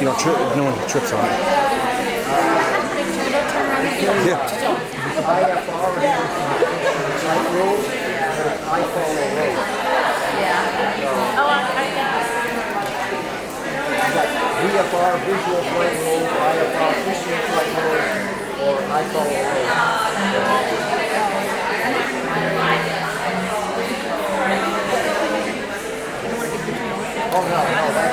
you don't trip, no one trips on it. Yeah. VFR, visual flight rules, IFR, visual flight rules, or I follow rules. Oh no, that.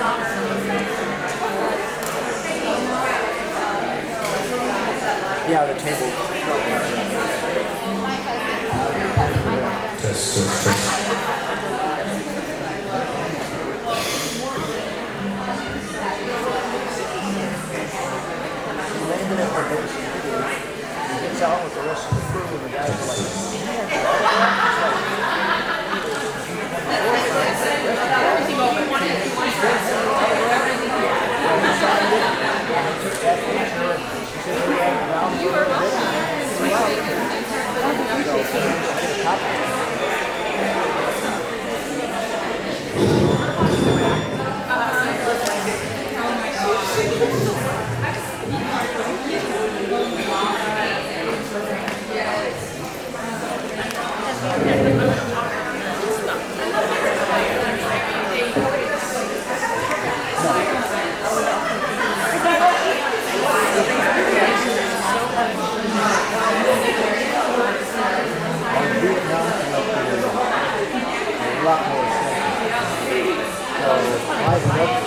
Yeah, the table. Test. Gets out with the rest of the crew and the guys are like,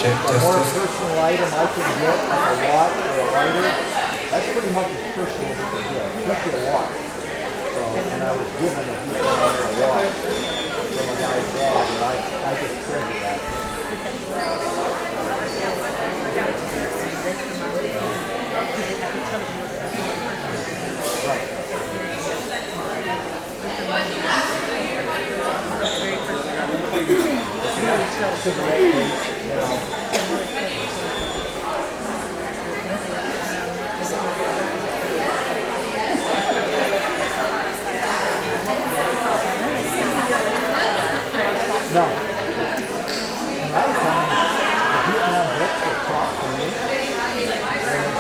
the more personal item I can get, like a watch or a lighter, that's pretty much as personal as you can get, especially a watch. So, and I was given a watch from a guy's dad, and I just treasure that. Right. Cigarette case, you know. No. And I was telling the Vietnam vets will talk to me when they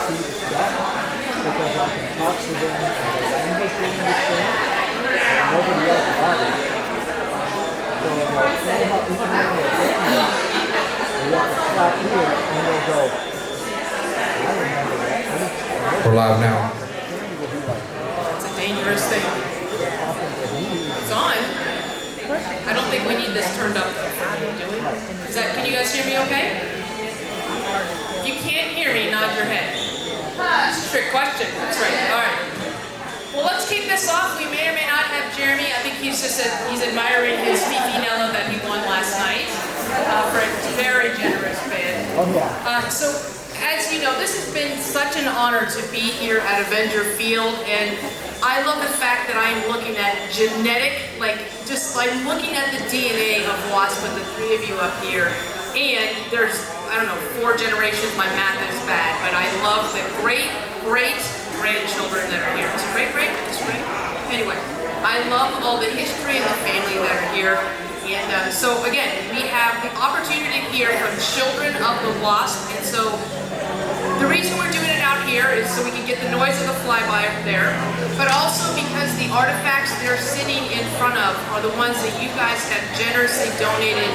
see the stuff because I can talk to them in the language they understand and nobody else bothers. So they'll say how each one of them they have to stop here and they'll go, I remember that. We're live now. It's a dangerous thing. It's on. I don't think we need this turned up though. Do we? Can you guys hear me okay? If you can't hear me, nod your head. It's a trick question. That's right. All right. Well, let's kick this off. We may or may not have Jeremy. I think he's admiring his Fifi Nello that he won last night for a very generous bid. Oh yeah. So, as you know, this has been such an honor to be here at Avenger Field, and I love the fact that I'm looking at genetic, I'm looking at the DNA of WASP with the three of you up here, and there's, I don't know, 4 generations, my math is bad, but I love the great-grandchildren that are here. Is it great? Anyway, I love all the history and the family that are here. And so again, we have the opportunity to hear from children of the WASP, and so the reason we're doing it out here is so we can get the noise of the flyby up there, but also because the artifacts they're sitting in front of are the ones that you guys have generously donated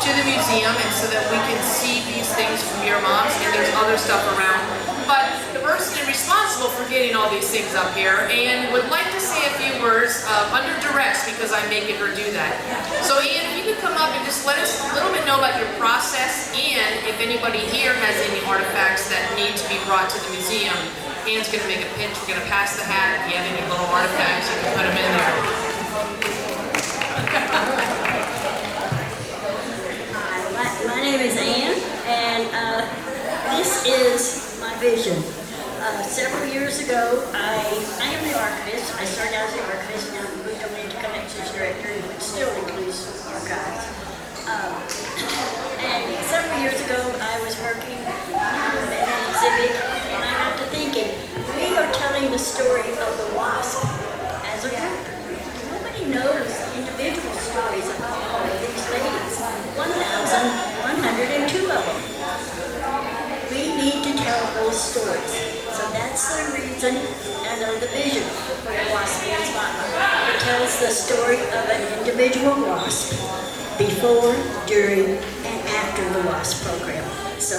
to the museum, and so that we can see these things from your moms, and there's other stuff around. But the person responsible for getting all these things up here and would like to say a few words under duress because I'm making her do that. So Ian, if you could come up and just let us a little bit know about your process, and if anybody here has any artifacts that need to be brought to the museum. Ian's going to make a pitch. We're going to pass the hat. If you have any little artifacts, you can put them in there. My name is Ann, and this is my vision. Several years ago, I am the archivist. I started out as the archivist, now I'm moved over into collections director, which still includes archives. And several years ago, I was working at an exhibit, and I got to thinking, we are telling the story of the WASP as a group. Nobody knows individual stories about all of these ladies. 1,102 of them. We reason and of the vision for the WASP in Spotlight. It tells the story of an individual WASP before, during, and after the WASP program. So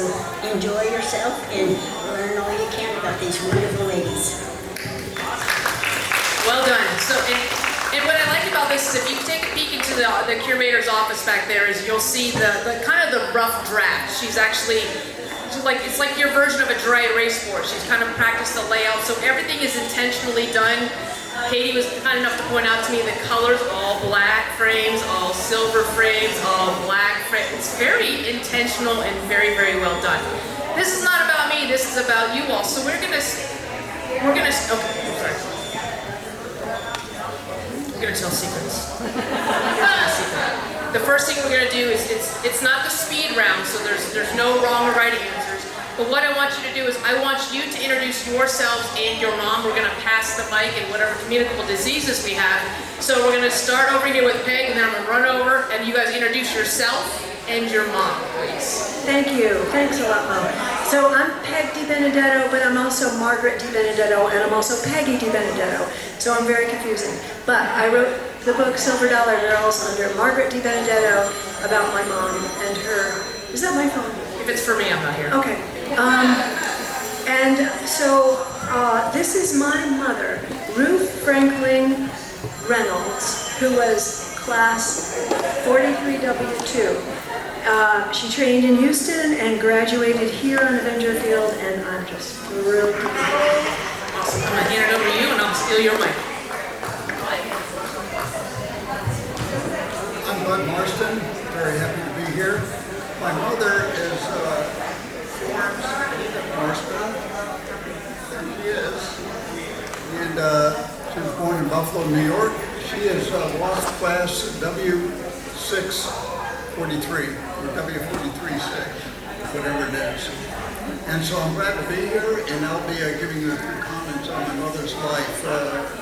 enjoy yourself and learn all you can about these wonderful ladies. Well done. So, and what I like about this is if you take a peek into the curator's office back there, is you'll see the kind of the rough draft. She's actually, it's like your version of a dry erase board. She's kind of practiced the layout, so everything is intentionally done. Katie was kind enough to point out to me the colors, all black frames, all silver frames, all black frames. It's very intentional and very, very well done. This is not about me, this is about you all. So okay, I'm sorry. We're gonna tell secrets. The first thing we're gonna do is, it's not the speed round, so there's no wrong or right answers. But what I want you to do is I want you to introduce yourselves and your mom. We're going to pass the mic and whatever communicable diseases we have. So we're going to start over here with Peg, and then I'm going to run over, and you guys introduce yourself and your mom, please. Thank you. Thanks a lot, Mom. So I'm Peg DiBenedetto, but I'm also Margaret DiBenedetto, and I'm also Peggy DiBenedetto. So I'm very confusing. But I wrote the book Silver Dollar Girls under Margaret DiBenedetto about my mom and her. Is that my phone? If it's for me, I'm not here. Okay. And so this is my mother, Ruth Franklin Reynolds, who was class 43W2. She trained in Houston and graduated here on Avenger Field, and I'm just thrilled to be here. Awesome. I'm going to hand it over to you, and I'll steal your mic. I'm Bud Marston, very happy to be here. My mother is Florence Marston, there she is, and she was born in Buffalo, New York. She is WASP class W643, or W436, whatever it is. And so I'm glad to be here, and I'll be giving you a few comments on my mother's life a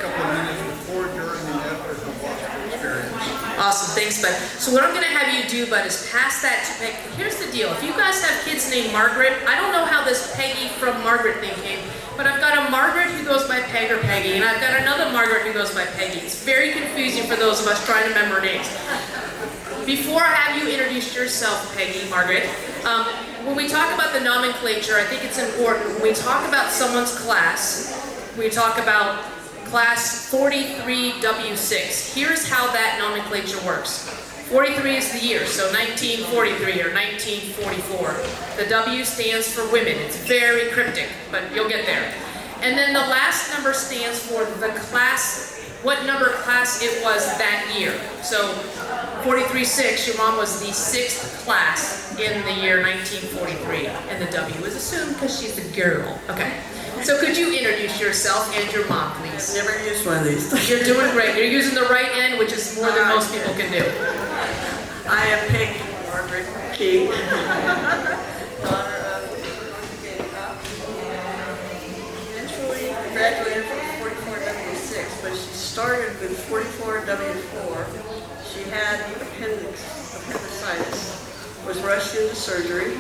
couple of minutes before, during, and after her WASP experience. Awesome, thanks, Bud. So what I'm going to have you do, Bud, is pass that to Peggy. Here's the deal. If you guys have kids named Margaret, I don't know how this Peggy from Margaret thing came, but I've got a Margaret who goes by Peg or Peggy, and I've got another Margaret who goes by Peggy. It's very confusing for those of us trying to remember names. Before I have you introduce yourself, Peggy, Margaret, when we talk about the nomenclature, I think it's important. When we talk about someone's class, we talk about class 43W6. Here's how that nomenclature works. 43 is the year, so 1943 or 1944. The W stands for women. It's very cryptic, but you'll get there. And then the last number stands for the class, what number class it was that year. So 43-6, your mom was the 6th class in the year 1943. And the W is assumed because she's a girl. Okay. So could you introduce yourself and your mom, please? Never used one of these. You're doing great. You're using the right end, which is more than most people can do. I am Peggy Margaret King, daughter of eventually graduated from 44W6, but she started with 44W4. She had appendicitis, was rushed into surgery.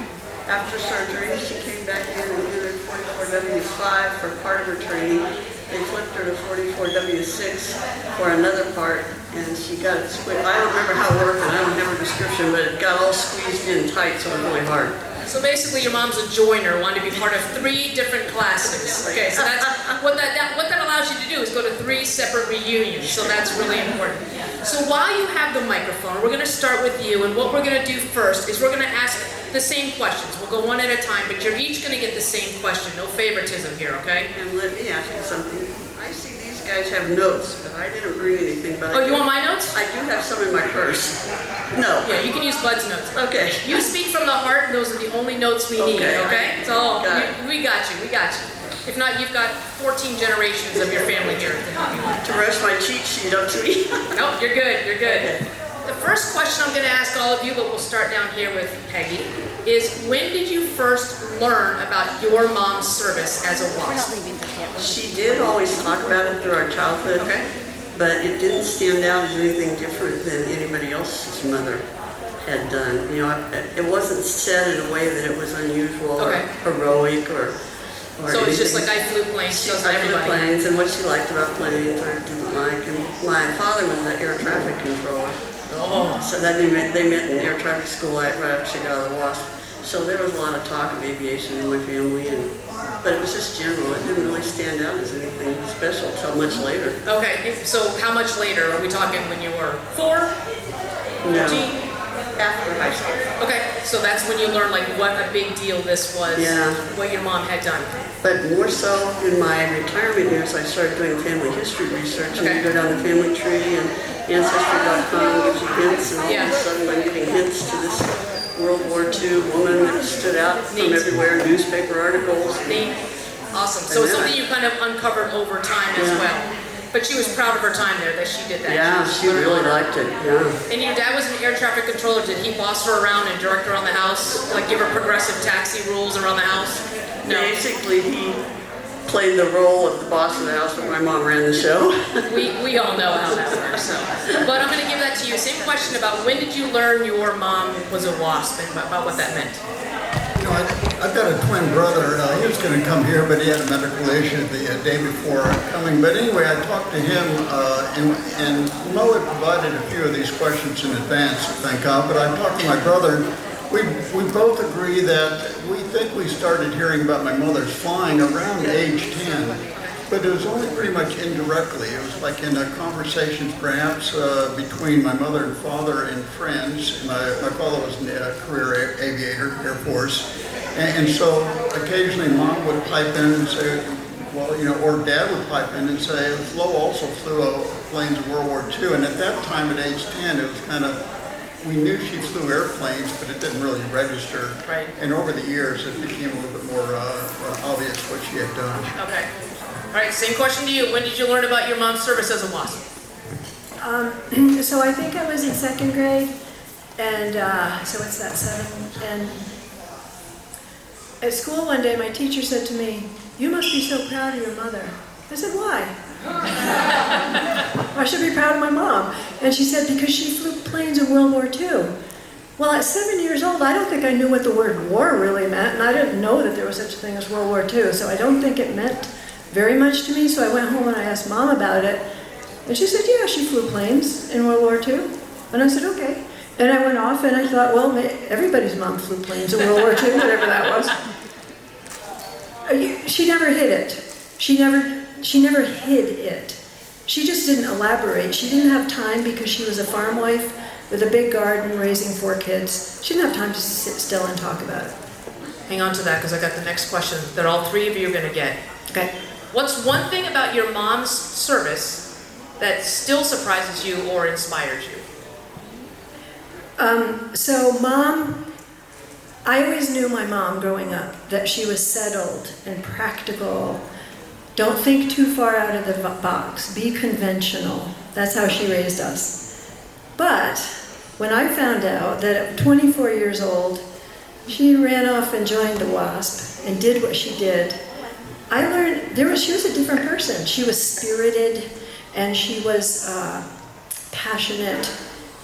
After surgery, she came back in and did 44W5 for part of her training. They flipped her to 44W6 for another part, and she got it squished. I don't remember how it worked, and I don't have a description, but it got all squeezed in tight, so it was really hard. So basically, your mom's a joiner, wanted to be part of 3 different classes. Okay, so that's what that allows you to do is go to 3 separate reunions. So that's really important. So while you have the microphone, we're going to start with you, and what we're going to do first is we're going to ask the same questions. We'll go one at a time, but you're each going to get the same question. No favoritism here, okay? And let me ask you something. I see these guys have notes, but I didn't bring anything. But Oh, you want my notes? I do have some in my purse. No. Yeah, you can use Bud's notes. Okay. You speak from the heart, and those are the only notes we need, okay? So we got you, we got you. If not, you've got 14 generations of your family here to help you. To rest my cheat sheet up to me. Nope, you're good, you're good. The first question I'm going to ask all of you, but we'll start down here with Peggy, is when did you first learn about your mom's service as a WASP? She did always talk about it through our childhood, but it didn't stand out as anything different than anybody else's mother had done. You know, it wasn't said in a way that it was unusual or heroic, or or So it's just anything. like I flew planes, She so does liked the everybody. planes and what she liked about planes or didn't like. And my father was an air traffic controller. Oh, So then they met in air traffic school right after she got out of the WASP. So there was a lot of talk of aviation in my family, but it was just general. It didn't really stand out as anything special until much later. okay. So how much later? Are we talking when you were 4? No, 14? after high school. Okay, so that's when you learned like what a big deal this was, Yeah. what your mom had done. But more so in my retirement years, I started doing family history research. And Okay. you go down the family tree and Ancestry.com gives you hints, and all Yeah. of a sudden I'm getting hints to this World War II woman that stood out from Neat. everywhere, newspaper articles. Neat. Awesome. So it's And then something you kind of uncovered over time as Yeah. well. But she was proud of her time there that she did that. Yeah, she learned really a lot. liked it, yeah. And your dad was an air traffic controller. Did he boss her around and direct her around the house? Like give her progressive taxi rules around the house? No. Basically, he played the role of the boss of the house, but my mom ran the show. We all know how that works. So. But I'm going to give that to you. Same question about when did you learn your mom was a WASP and about what that meant? You know, I've got a twin brother. He was going to come here, but he had a medical issue the day before coming. But anyway, I talked to him, and Mo had provided a few of these questions in advance, thank God. But I talked to my brother. We both agree that we think we started hearing about my mother's flying around age 10. But it was only pretty much indirectly. It was like in conversations perhaps between my mother and father and friends. My father was a career aviator, Air Force. And so occasionally mom would pipe in and say, well, you know, or dad would pipe in and say, Flo also flew planes in World War II. And at that time at age 10, it was kind of, we knew she flew airplanes, but it didn't really register. Right. And over the years, it became a little bit more obvious what she had done. Okay. All right, same question to you. When did you learn about your mom's service as a WASP? So I think I was in second grade, and so what's that, 7? And at school one day, my teacher said to me, "You must be so proud of your mother." I said, "Why?" I should be proud of my mom. And she said, "Because she flew planes in World War II." Well, at 7 years old, I don't think I knew what the word war really meant, and I didn't know that there was such a thing as World War II, so I don't think it meant very much to me. So I went home and I asked Mom about it, and she said, "Yeah, she flew planes in World War II." And I said, "Okay." And I went off and I thought, well, everybody's mom flew planes in World War II, whatever that was. She never hid it. She never hid it. She just didn't elaborate. She didn't have time because she was a farm wife with a big garden raising 4 kids. She didn't have time to sit still and talk about it. Hang on to that because I got the next question that all 3 of you are going to get. Okay. What's one thing about your mom's service that still surprises you or inspires you? So Mom, I always knew my mom growing up, that she was settled and practical. Don't think too far out of the box. Be conventional. That's how she raised us. But when I found out that at 24 years old, she ran off and joined the WASP and did what she did, I learned she was a different person. She was spirited, and she was passionate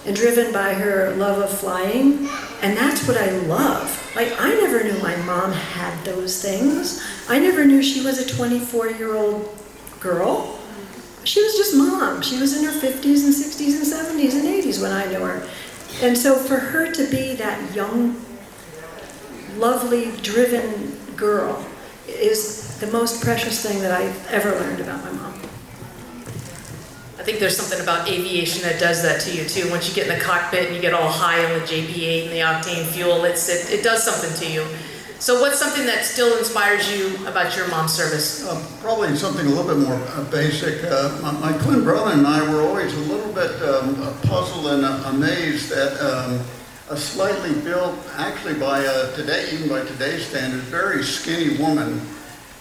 and driven by her love of flying, and that's what I love. Like, I never knew my mom had those things. I never knew she was a 24-year-old girl. She was just Mom. She was in her 50s and 60s and 70s and 80s when I knew her. And so for her to be that young, lovely, driven girl is the most precious thing that I've ever learned about my mom. I think there's something about aviation that does that to you too. Once you get in the cockpit and you get all high on the JP8 and the octane fuel, it does something to you. So what's something that still inspires you about your mom's service? Probably something a little bit more basic. My twin brother and I were always a little bit puzzled and amazed at a slightly built, actually by even by today's standards, very skinny woman,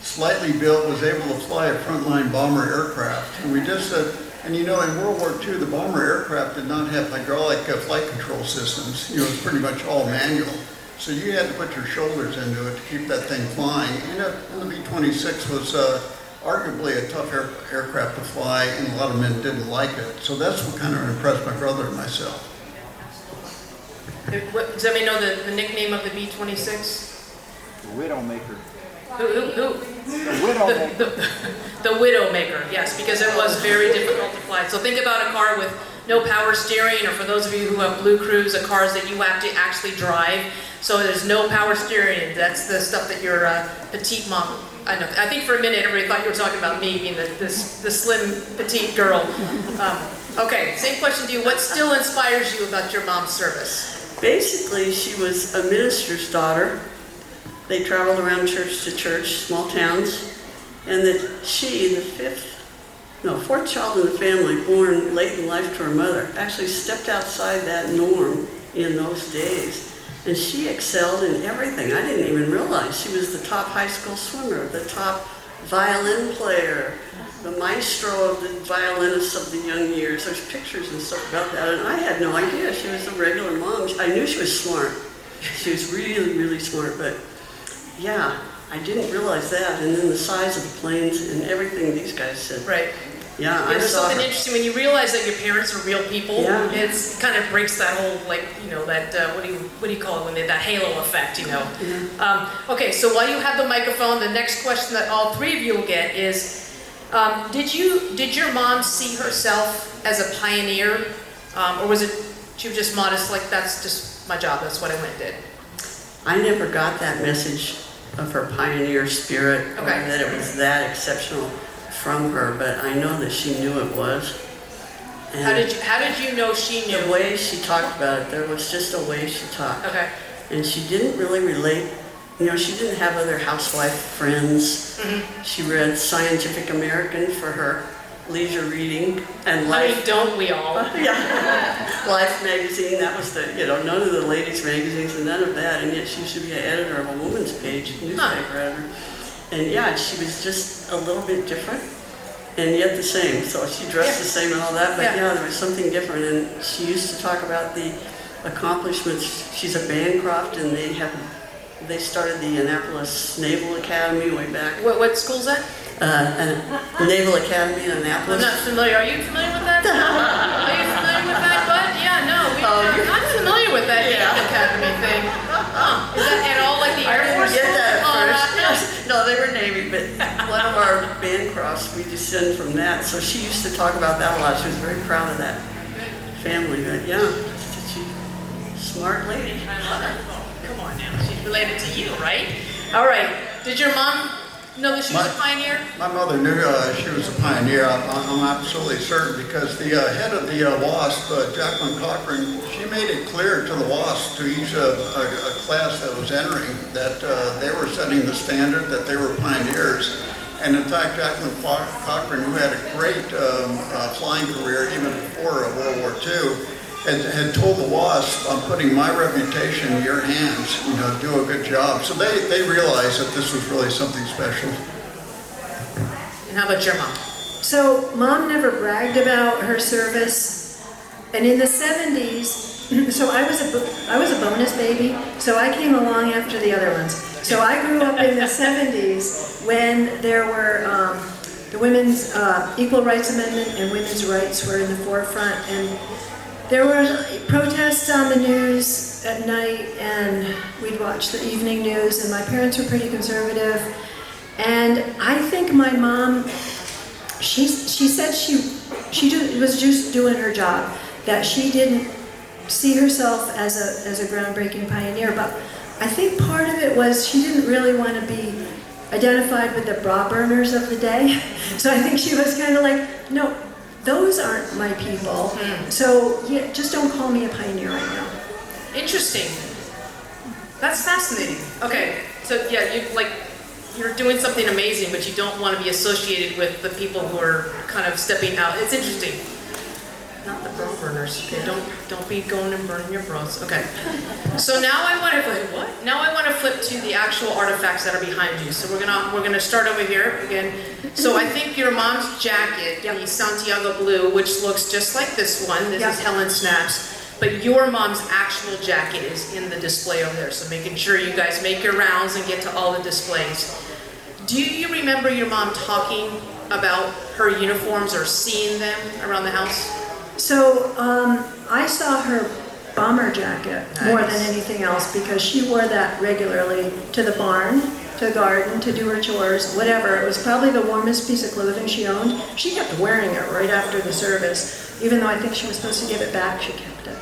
slightly built, was able to fly a frontline bomber aircraft. And we just said, and you know, in World War II, the bomber aircraft did not have hydraulic flight control systems. You know, it was pretty much all manual. So you had to put your shoulders into it to keep that thing flying. And the B-26 was arguably a tough aircraft to fly, and a lot of men didn't like it. So that's what kind of impressed my brother and myself. Does anybody know the nickname of the B-26? Widowmaker. Who? Widowmaker. The Widowmaker, yes, because it was very difficult to fly. So think about a car with no power steering, or for those of you who have Blue Cruise, the cars that you have to actually drive. So there's no power steering. That's the stuff that your petite mom. I know. I think for a minute everybody thought you were talking about me being the slim petite girl. Okay, same question to you. What still inspires you about your mom's service? Basically, she was a minister's daughter. They traveled around church to church, small towns, and that she, the fourth child in the family, born late in life to her mother, actually stepped outside that norm in those days. And she excelled in everything. I didn't even realize she was the top high school swimmer, the top violin player, the maestro of the violinists of the young years. There's pictures and stuff about that, and I had no idea she was a regular mom. I knew she was smart. She was really, really smart, but yeah, I didn't realize that. And then the size of the planes and everything these guys said. Right. Yeah, I there's saw something her. interesting when you realize that your parents are real people. Yeah. It's kind of breaks that whole that what do you call it when that halo effect, Yeah. Okay, so while you have the microphone, the next question that all three of you will get is, did your mom see herself as a pioneer, or was it she was just modest, like that's just my job, that's what I went and did? I never got that message of her pioneer spirit, or Okay. that it was that exceptional from her, but I know that she knew it was. And How did you know she knew? the way she talked about it, there was just a way she talked. Okay. And she didn't really relate, she didn't have other housewife friends. Mm-hmm. She read Scientific American for her leisure reading, and I mean, Life. don't we all? Yeah. Life magazine, that was none of the ladies' magazines and none of that, and yet she used to be an editor of a woman's page, newspaper editor. And yeah, she was just a little bit different, and yet the same. So she dressed the same and all that, but yeah, there was something different. And she used to talk about the accomplishments. She's a Bancroft, and they started the Annapolis Naval Academy way back. What school's that? And Naval Academy in I'm Annapolis. not familiar. Are you familiar with that? Are you familiar with that, bud? Yeah, no. I'm familiar with that Naval Academy thing. Huh. Is that at all like the Air Force? Get that Oh, at not- first. No, they were Navy, but one of our Bancrofts, we descend from that. So she used to talk about that a lot. She was very proud of that family. But yeah, she's a smart lady. I love it. Come on now. She's related to you, right? All right. Did your mom know that she was a pioneer? My mother knew she was a pioneer. I'm absolutely certain, because the head of the WASP, Jacqueline Cochran, she made it clear to the WASP, to each a class that was entering, that they were setting the standard, that they were pioneers. And in fact, Jacqueline Cochran, who had a great flying career even before World War II, had told the WASP, I'm putting my reputation in your hands, do a good job. So they realized that this was really something special. And how about your mom? So Mom never bragged about her service, and in the 70s, so I was a bonus baby, so I came along after the other ones. So I grew up in the 70s when there were the Women's Equal Rights Amendment and women's rights were in the forefront, and there were protests on the news at night, and we'd watch the evening news, and my parents were pretty conservative. And I think my mom, she said she was just doing her job, that she didn't see herself as a groundbreaking pioneer, but I think part of it was she didn't really want to be identified with the bra burners of the day. So I think she was kind of like, no, those aren't my people. So yeah, just don't call me a pioneer right now. Interesting. That's fascinating. Okay, so yeah, you're doing something amazing, but you don't want to be associated with the people who are kind of stepping out. It's interesting. Not the bra burners. Okay, don't be going and burning your bras. Okay. So now I want to what? Now I want to flip to the actual artifacts that are behind you. So we're gonna start over here again. So I think your mom's jacket, the Santiago blue, which looks just like this one. This is Helen Snaps. But your mom's actual jacket is in the display over there. So making sure you guys make your rounds and get to all the displays. Do you remember your mom talking about her uniforms or seeing them around the house? So I saw her bomber jacket more than anything else, because she wore that regularly to the barn. to garden, to do her chores, whatever. It was probably the warmest piece of clothing she owned. She kept wearing it right after the service. Even though I think she was supposed to give it back, she kept it.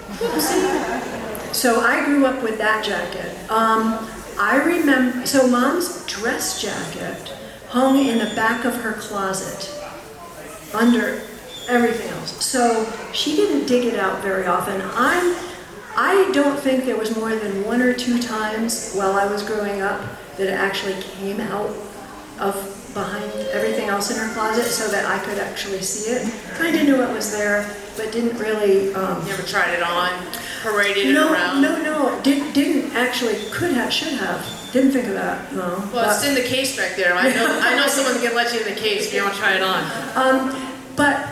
So I grew up with that jacket. I remember, so Mom's dress jacket hung in the back of her closet, under everything else. So she didn't dig it out very often. I don't think there was more than 1 or 2 times while I was growing up that it actually came out of behind everything else in her closet so that I could actually see it. Kind of knew it was there, but didn't really... You ever tried it on, paraded it around? No. Didn't actually, could have, should have. Didn't think of that, no. Well, it's in the case back there. I know someone can let you in the case if you want to try it on. But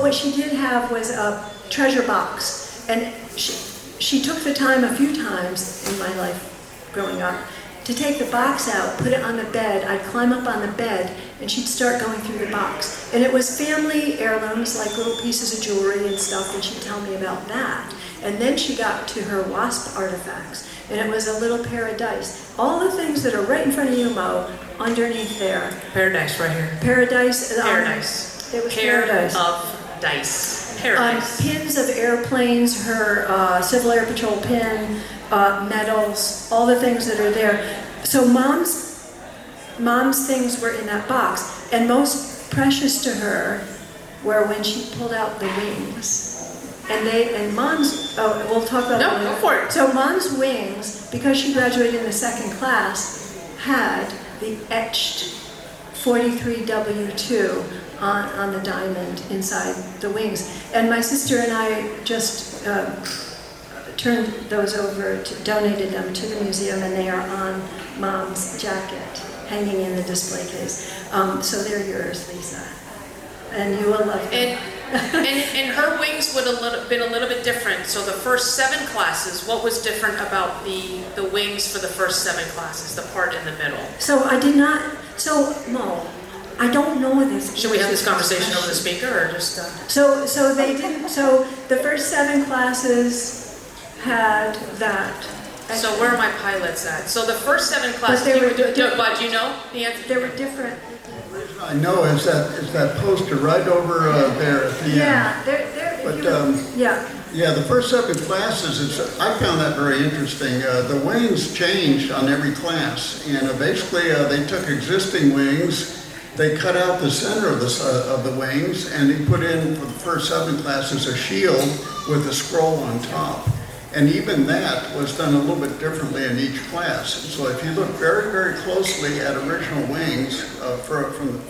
what she did have was a treasure box, and she took the time a few times in my life growing up to take the box out, put it on the bed. I'd climb up on the bed, and she'd start going through the box. And it was family heirlooms, like little pieces of jewelry and stuff, and she'd tell me about that. And then she got to her WASP artifacts, and it was a little pair of dice. All the things that are right in front of you, Mo, underneath there. Paradise right here. Paradise. Paradise. It was Pair paradise. of dice. Paradise. Pins of airplanes, her Civil Air Patrol pin, medals, all the things that are there. So Mom's things were in that box, and most precious to her were when she pulled out the wings. And Mom's, we'll talk about that later. Go for it. So Mom's wings, because she graduated in the 2nd class, had the etched 43W2 on the diamond inside the wings. And my sister and I just turned those over, donated them to the museum, and they are on Mom's jacket, hanging in the display case. So they're yours, Lisa. And you will love them. And her wings would have been a little bit different. So the first 7 classes, what was different about the wings for the first 7 classes, the part in the middle? So Mo, I don't know this. Should we have this conversation over the speaker or just? So they didn't. So the first 7 classes had that. So where are my pilots at? So the first 7 classes. But do you know the answer? They were different. I know is that poster right over there at the end. Yeah, they're. But yeah, the first 7 classes, I found that very interesting. The wings changed on every class, and basically they took existing wings, they cut out the center of the wings, and they put in for the first 7 classes a shield with a scroll on top. And even that was done a little bit differently in each class. So if you look very, very closely at original wings for the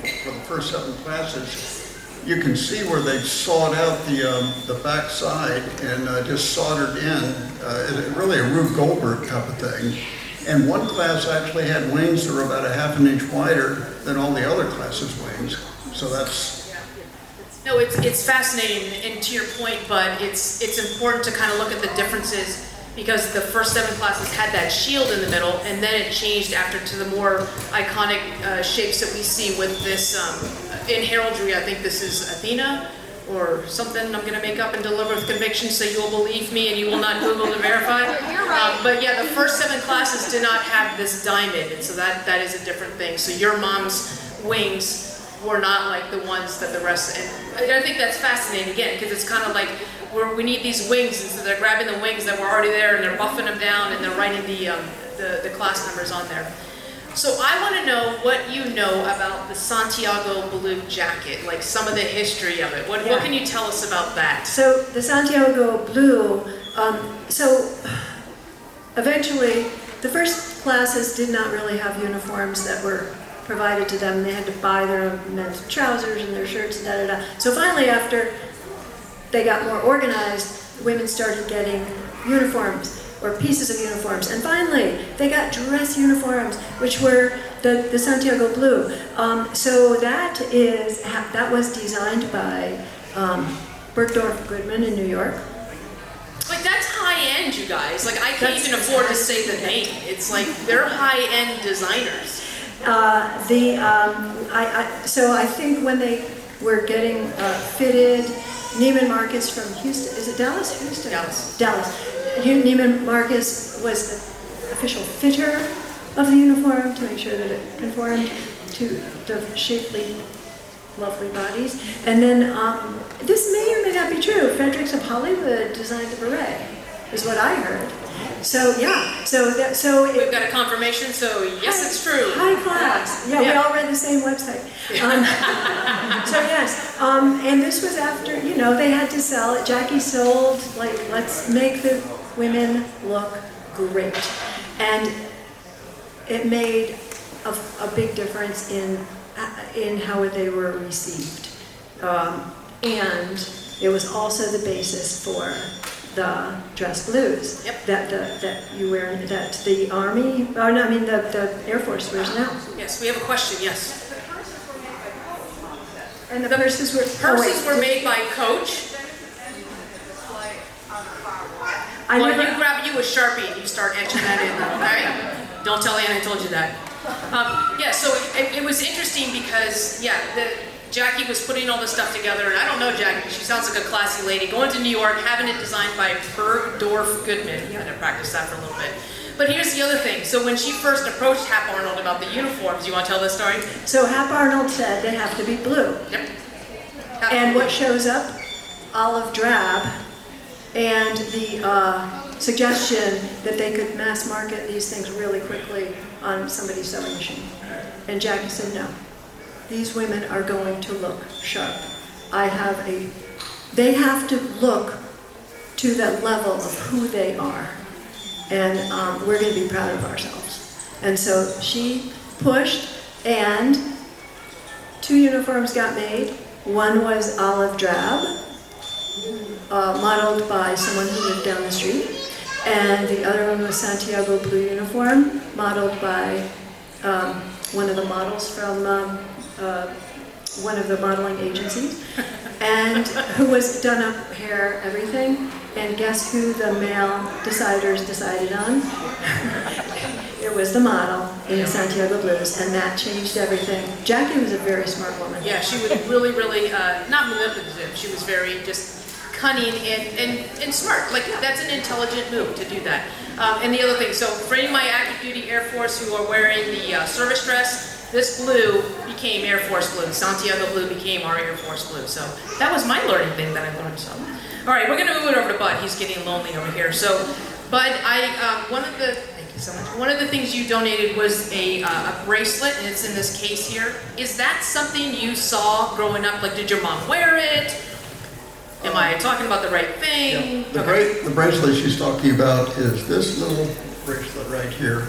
first 7 classes, you can see where they've sawed out the back side and just soldered in, really a Rube Goldberg type of thing. And one class actually had wings that were about a ½ inch wider than all the other classes' wings. So that's... No, it's fascinating, and to your point, but it's important to kind of look at the differences because the first 7 classes had that shield in the middle, and then it changed after to the more iconic shapes that we see with this in heraldry. I think this is Athena or something I'm going to make up and deliver with conviction, so you will believe me and you will not Google to verify. You're right. But yeah, the first 7 classes did not have this diamond, and so that is a different thing. So your mom's wings were not like the ones that the rest, and I think that's fascinating again, because it's kind of like we need these wings, and so they're grabbing the wings that were already there and they're buffing them down and they're writing the class numbers on there. So I want to know what you know about the Santiago blue jacket, like some of the history of it. What can you tell us about that? So the Santiago blue, so eventually the first classes did not really have uniforms that were provided to them. They had to buy their men's trousers and their shirts and da. So finally, after they got more organized, women started getting uniforms or pieces of uniforms. And finally, they got dress uniforms, which were the Santiago blue. So that was designed by Bergdorf Goodman in New York. Like, that's high-end, you guys. Like, I can't even afford to say the name. It's like, they're high-end designers. So I think when they were getting fitted, Neiman Marcus from Houston, is it Dallas? Houston? Dallas. Neiman Marcus was the official fitter of the uniform to make sure that it conformed to the shapely, lovely bodies. And then, this may or may not be true, Fredericks of Hollywood designed the beret, is what I heard. So, yeah, We've got a confirmation, so yes, it's true. High class. Yeah, we all read the same website. So yes, and this was after, you know, they had to sell it. Jackie sold, like, let's make the women look great. And it made a big difference in how they were received. And it was also the basis for the dress blues. Yep. That you wear, that the Army, or no, I mean the Air Force wears now. Yes, we have a question, yes. And the purses were Purses made by Coach. Well, you grab you a Sharpie and you start etching that in, okay? Don't tell Ann I told you that. Yeah, so it was interesting because, yeah, Jackie was putting all this stuff together, and I don't know Jackie, she sounds like a classy lady, going to New York, having it designed by Bergdorf Goodman. You had to practice that for a little bit. But here's the other thing. So when she first approached Hap Arnold about the uniforms, you want to tell this story? So Hap Arnold said they have to be blue. Yep. And what shows up? Olive drab. And the suggestion that they could mass market these things really quickly on somebody's sewing machine. And Jackie said no. These women are going to look sharp. They have to look to the level of who they are. And we're going to be proud of ourselves. And so she pushed, and 2 uniforms got made. One was olive drab, modeled by someone who lived down the street. And the other one was Santiago blue uniform, modeled by one of the models from one of the modeling agencies, and who was done up hair, everything. And guess who the male deciders decided on? It was the model in the Santiago blues, and that changed everything. Jackie was a very smart woman. Yeah, she was really, not manipulative. She was very just cunning and smart. Like, that's an intelligent move to do that. And the other thing, so for any of my active duty Air Force who are wearing the service dress, this blue became Air Force blue. Santiago blue became our Air Force blue. So that was my learning thing that I learned. So, all right, we're going to move it over to Bud. He's getting lonely over here. So, Bud, thank you so much. One of the things you donated was a bracelet, and it's in this case here. Is that something you saw growing up? Like, did your mom wear it? Am I talking about the right thing? Yeah. The bracelet she's talking about is this little bracelet right here.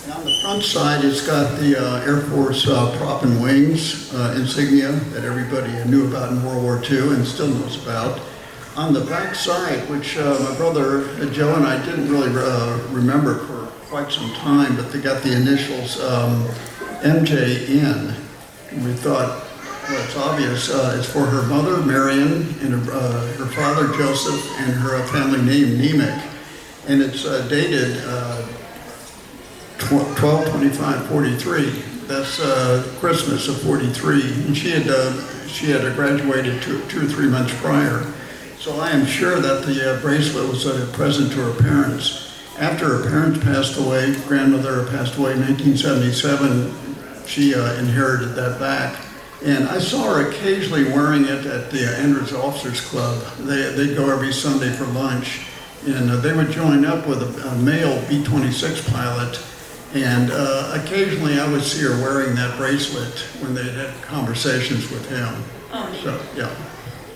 And on the front side, it's got the Air Force prop and wings insignia that everybody knew about in World War II and still knows about. On the back side, which my brother Joe and I didn't really remember for quite some time, but they got the initials MJN. And we thought, well, it's obvious. It's for her mother, Marion, and her father, Joseph, and her family name, Nemec. And it's dated 12/25/43. That's Christmas of 43. And she had graduated 2 or 3 months prior. So I am sure that the bracelet was a present to her parents. After her parents passed away, grandmother passed away in 1977, she inherited that back. And I saw her occasionally wearing it at the Andrews Officers Club. They'd go every Sunday for lunch, and they would join up with a male B-26 pilot, and occasionally I would see her wearing that bracelet when they had conversations with him. Oh, neat. So, yeah.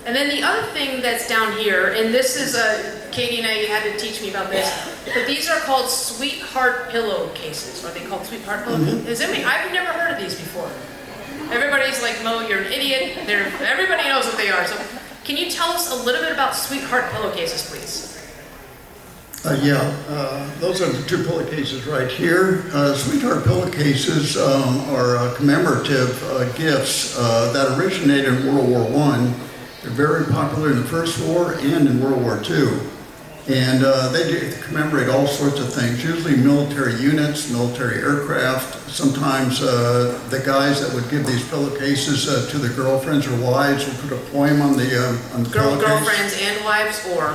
And then the other thing that's down here, and this is Katie and I had to teach me about this, but these are called sweetheart pillowcases. Are they called sweetheart pillowcases? I've never heard of these before. Everybody's like, Mo, you're an idiot. Everybody knows what they are. So can you tell us a little bit about sweetheart pillowcases, please? Those are the 2 pillowcases right here. Sweetheart pillowcases are commemorative gifts that originated in World War I. They're very popular in the First War and in World War II. And they commemorate all sorts of things, usually military units, military aircraft. Sometimes the guys that would give these pillowcases to their girlfriends or wives would put a poem on the pillowcase. Girlfriends and wives, or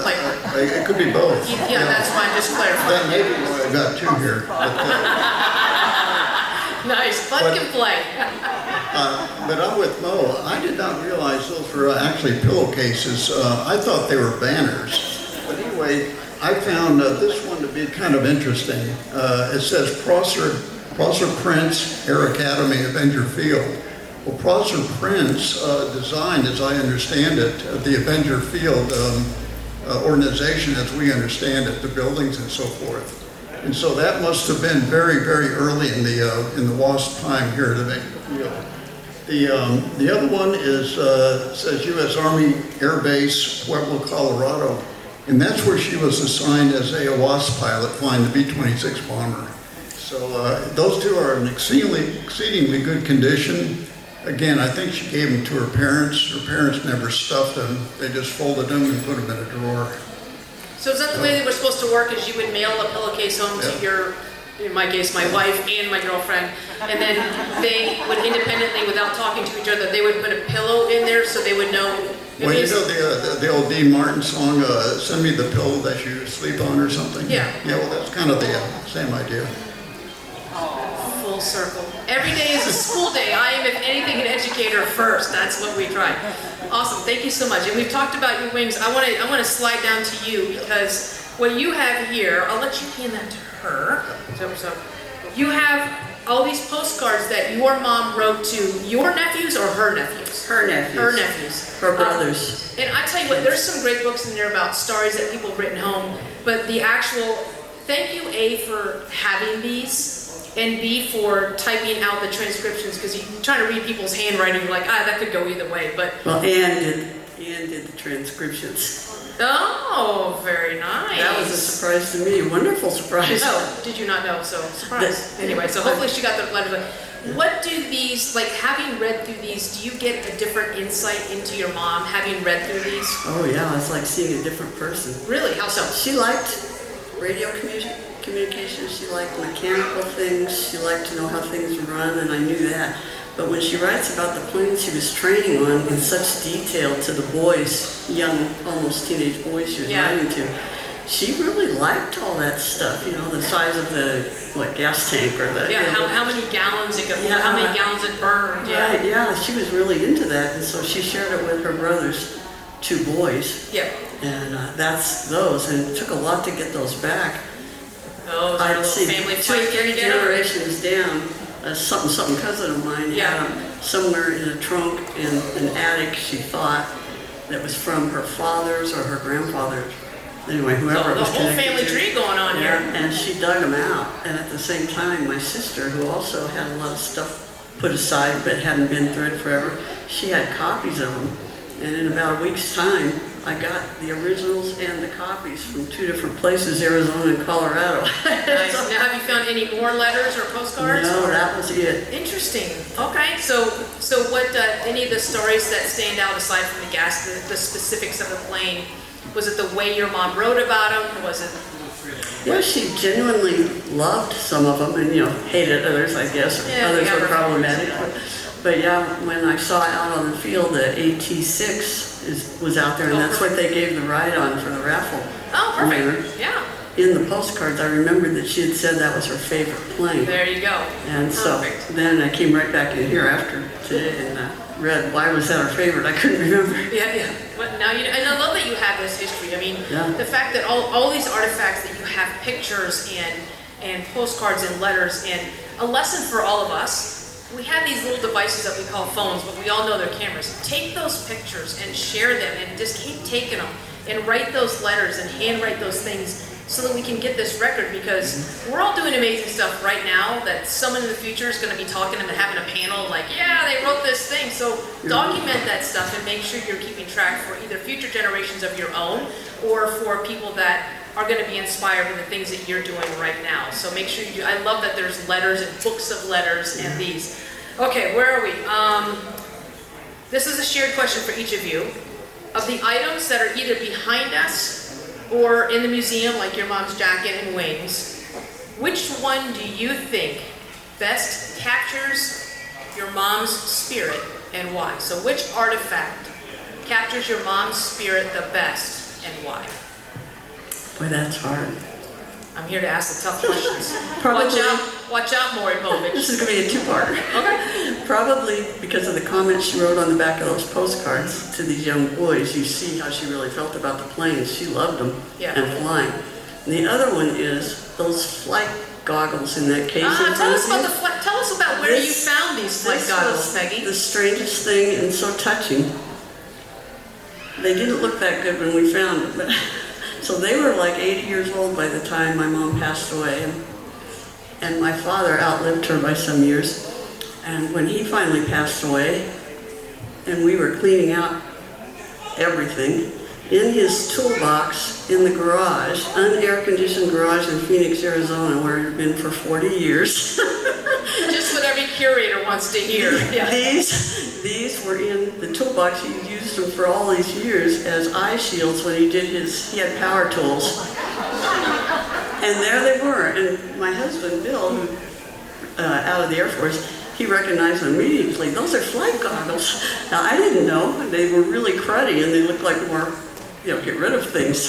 like, It could be both. yeah, that's why I'm just clarifying. That may be why I got two here. Nice, plug and play. But I'm with Mo. I did not realize those were actually pillowcases. I thought they were banners. But anyway, I found this one to be kind of interesting. It says Prosser Prince Air Academy, Avenger Field. Well, Prosser Prince designed, as I understand it, the Avenger Field organization as we understand it, the buildings and so forth. And so that must have been very, very early in the WASP time here to make the field. The other one is says U.S. Army Air Base, Pueblo, Colorado. And that's where she was assigned as a WASP pilot flying the B-26 bomber. So those two are in exceedingly good condition. Again, I think she gave them to her parents. Her parents never stuffed them. They just folded them and put them in a drawer. So is that the way they were supposed to work, is you would mail a pillowcase home to your, in my case, my wife and my girlfriend, and then they would independently, without talking to each other, they would put a pillow in there so they would know. Well, you know the old Dean Martin song, Send Me the Pillow That You Sleep On or something? Yeah. Yeah, well, that's kind of the same idea. Full circle. Every day is a school day. I am, if anything, an educator first. That's what we try. Awesome. Thank you so much. And we've talked about your wings. I want to slide down to you, because what you have here, I'll let you hand that to her. So you have all these postcards that your mom wrote to your nephews or her nephews? Her nephews. Her nephews. Her brothers. And I tell you what, there's some great books in there about stories that people have written home, but the actual, thank you, A, for having these, and B, for typing out the transcriptions, because you're trying to read people's handwriting, you're like, that could go either way, but. Well, Ann did the transcriptions. Oh, very nice. That was a surprise to me, a wonderful surprise. Oh, did you not know? So, surprise. Anyway, so hopefully she got the letters. What do these, like, having read through these, do you get a different insight into your mom, having read through these? Oh yeah, it's like seeing a different person. Really? How so? She liked radio communication, she liked mechanical things, she liked to know how things run, and I knew that. But when she writes about the planes she was training on in such detail to the boys, young, almost teenage boys she was writing to, she really liked all that stuff, you know, the size of the, gas tank or the... Yeah, how many gallons it could, how many gallons it burned, Right, yeah, she was really into that, and so she shared it with her brothers, 2 boys. Yeah. And that's those, and it took a lot to get those back. Oh, I'd little see family 2 or fight 3 together. generations down, something cousin of mine had them somewhere in a trunk in an attic, she thought, that was from her father's or her grandfather's. Anyway, whoever it The was whole connected family to. tree going on here. And she dug them out. And at the same time, my sister, who also had a lot of stuff put aside but hadn't been through it forever, she had copies of them. And in about a week's time, I got the originals and the copies from 2 different places, Arizona and Colorado. Nice. Now, have you found any more letters or postcards? No, that was it. Interesting. Okay, so what? Any of the stories that stand out aside from the specifics of the plane? Was it the way your mom wrote about them? Was it? Yeah, she genuinely loved some of them, and hated others, I guess. Yeah, Others we were have problematic. But yeah, when I saw out on the field, the AT-6 was out there, and that's what they gave the ride on for the raffle. Oh, perfect. winner. Yeah. In the postcards, I remembered that she had said that was her favorite plane. There you go. And so Perfect. then I came right back in here after today and read why was that her favorite. I couldn't remember. Yeah. But now and I love that you have this history. I mean, Yeah. the fact that all these artifacts that you have pictures and postcards and letters, and a lesson for all of us. We have these little devices that we call phones, but we all know they're cameras. Take those pictures and share them, and just keep taking them, and write those letters and handwrite those things so that we can get this record, because we're all doing amazing stuff right now that someone in the future is going to be talking and having a panel like, yeah, they wrote this thing. So document that stuff and make sure you're keeping track for either future generations of your own or for people that are going to be inspired by the things that you're doing right now. So make sure you do. I love that there's letters and books of letters and these. Okay, where are we? This is a shared question for each of you. Of the items that are either behind us or in the museum, like your mom's jacket and wings, which one do you think best captures your mom's spirit and why? So which artifact captures your mom's spirit the best and why? Boy, that's hard. I'm here to ask the tough questions. Probably- Watch out, Maury Povich. This is going to be a two-parter. Okay. Probably because of the comments she wrote on the back of those postcards to these young boys. You see how she really felt about the planes. She loved them Yeah. and flying. And the other one is those flight goggles in that case. Tell us about where you This- found these flight This goggles, was Peggy. the strangest thing and so touching. They didn't look that good when we found them, but so they were like 80 years old by the time my mom passed away, and my father outlived her by some years. And when he finally passed away, and we were cleaning out everything, in his toolbox in the garage, unair-conditioned garage in Phoenix, Arizona, where it had been for 40 years. Just what every curator wants to hear. Yeah. These were in the toolbox. He used them for all these years as eye shields when he had power tools. And there they were. And my husband, Bill, who out of the Air Force, he recognized them immediately. Those are flight goggles. Now, I didn't know. They were really cruddy, and they looked like more, get rid of things.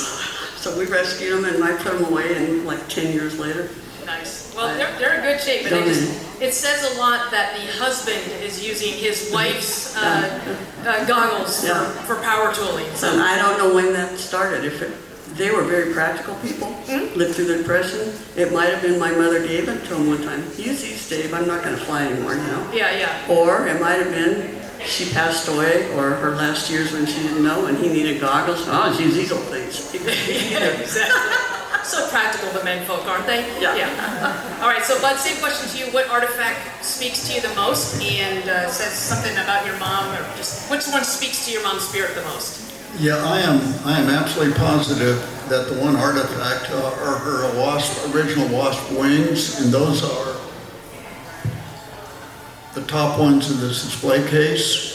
So we rescued them, and I put them away, and like 10 years later. Nice. Well, they're in good shape, but it says a lot that the husband is using his wife's goggles for power tooling. So And I don't know when that started. They were very practical people, lived through the Depression. It might have been my mother gave it to them one time. Use these, Dave. I'm not going to fly anymore, Yeah. Or it might have been she passed away, or her last years when she didn't know and he needed goggles. Oh, use these old things. Exactly. So practical, the men folk, aren't they? Yeah. All right, so Bud, same question to you. What artifact speaks to you the most and says something about your mom, or just which one speaks to your mom's spirit the most? Yeah, I am absolutely positive that the one artifact are her original WASP wings, and those are the top ones in this display case.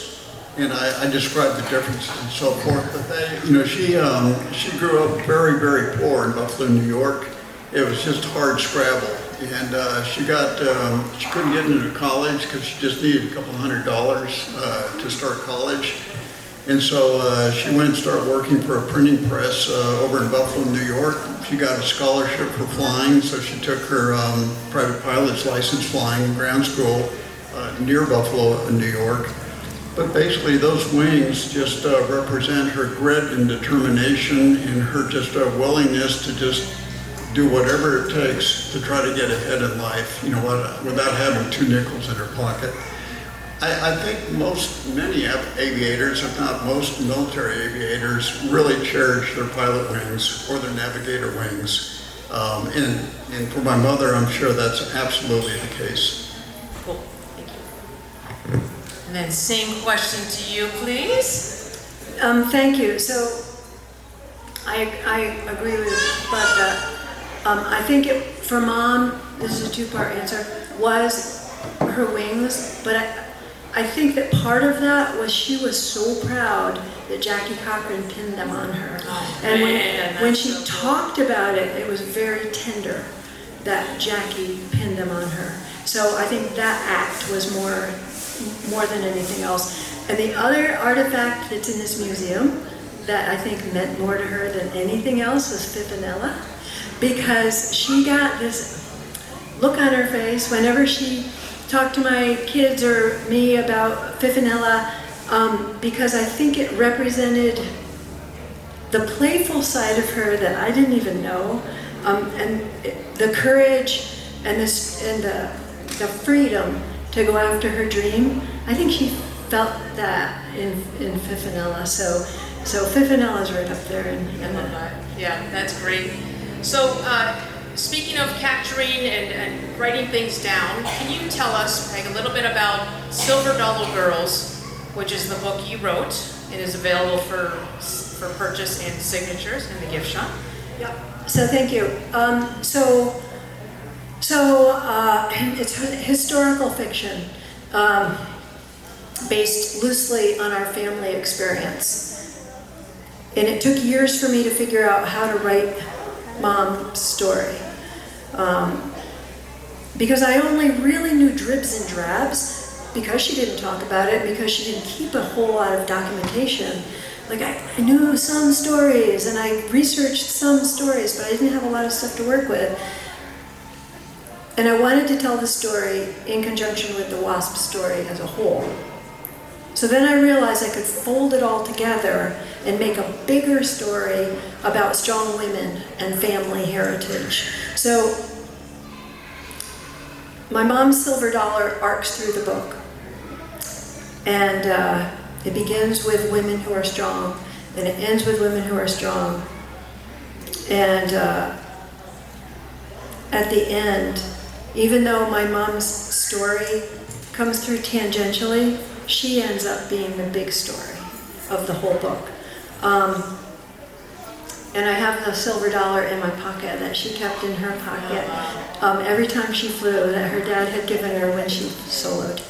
And I described the differences and so forth, but she grew up very, very poor in Buffalo, New York. It was just hard scrabble, and she couldn't get into college because she just needed a couple $100 to start college. And so she went and started working for a printing press over in Buffalo, New York. She got a scholarship for flying, so she took her private pilot's license flying in ground school near Buffalo, New York. But basically those wings just represent her grit and determination and her just willingness to just do whatever it takes to try to get ahead in life, without having 2 nickels in her pocket. I think many aviators, if not most military aviators, really cherish their pilot wings or their navigator wings. And for my mother, I'm sure that's absolutely the case. Cool, thank you. And then same question to you, please. Thank you. So I agree with Bud that I think for Mom, this is a 2-part answer, was her wings, but I think that part of that was she was so proud that Jackie Cochran pinned them on her. Oh, and man, when she talked about it, it was very tender that Jackie pinned them on her. So I think that act was more than anything else. And the other artifact that's in this museum that I think meant more to her than anything else was Fifinella, because she got this look on her face whenever she talked to my kids or me about Fifinella, because I think it represented the playful side of her that I didn't even know, and the courage and the freedom to go after her dream. I think she felt that in Fifinella. So Fifinella's right up there. Yeah, that's great. So speaking of capturing and writing things down, can you tell us, Peg, a little bit about Silver Dollar Girls, which is the book you wrote and is available for purchase and signatures in the gift shop? Yep. So thank you. It's historical fiction based loosely on our family experience. And it took years for me to figure out how to write Mom's story. Because I only really knew dribs and drabs because she didn't talk about it, because she didn't keep a whole lot of documentation. Like I knew some stories and I researched some stories, but I didn't have a lot of stuff to work with. And I wanted to tell the story in conjunction with the WASP story as a whole. So then I realized I could fold it all together and make a bigger story about strong women and family heritage. So my mom's silver dollar arcs through the book. And it begins with women who are strong, and it ends with women who are strong. And at the end, even though my mom's story comes through tangentially, she ends up being the big story of the whole book. And I have the silver dollar in my pocket that she kept in her pocket every time she flew, that her dad had given her when she soloed.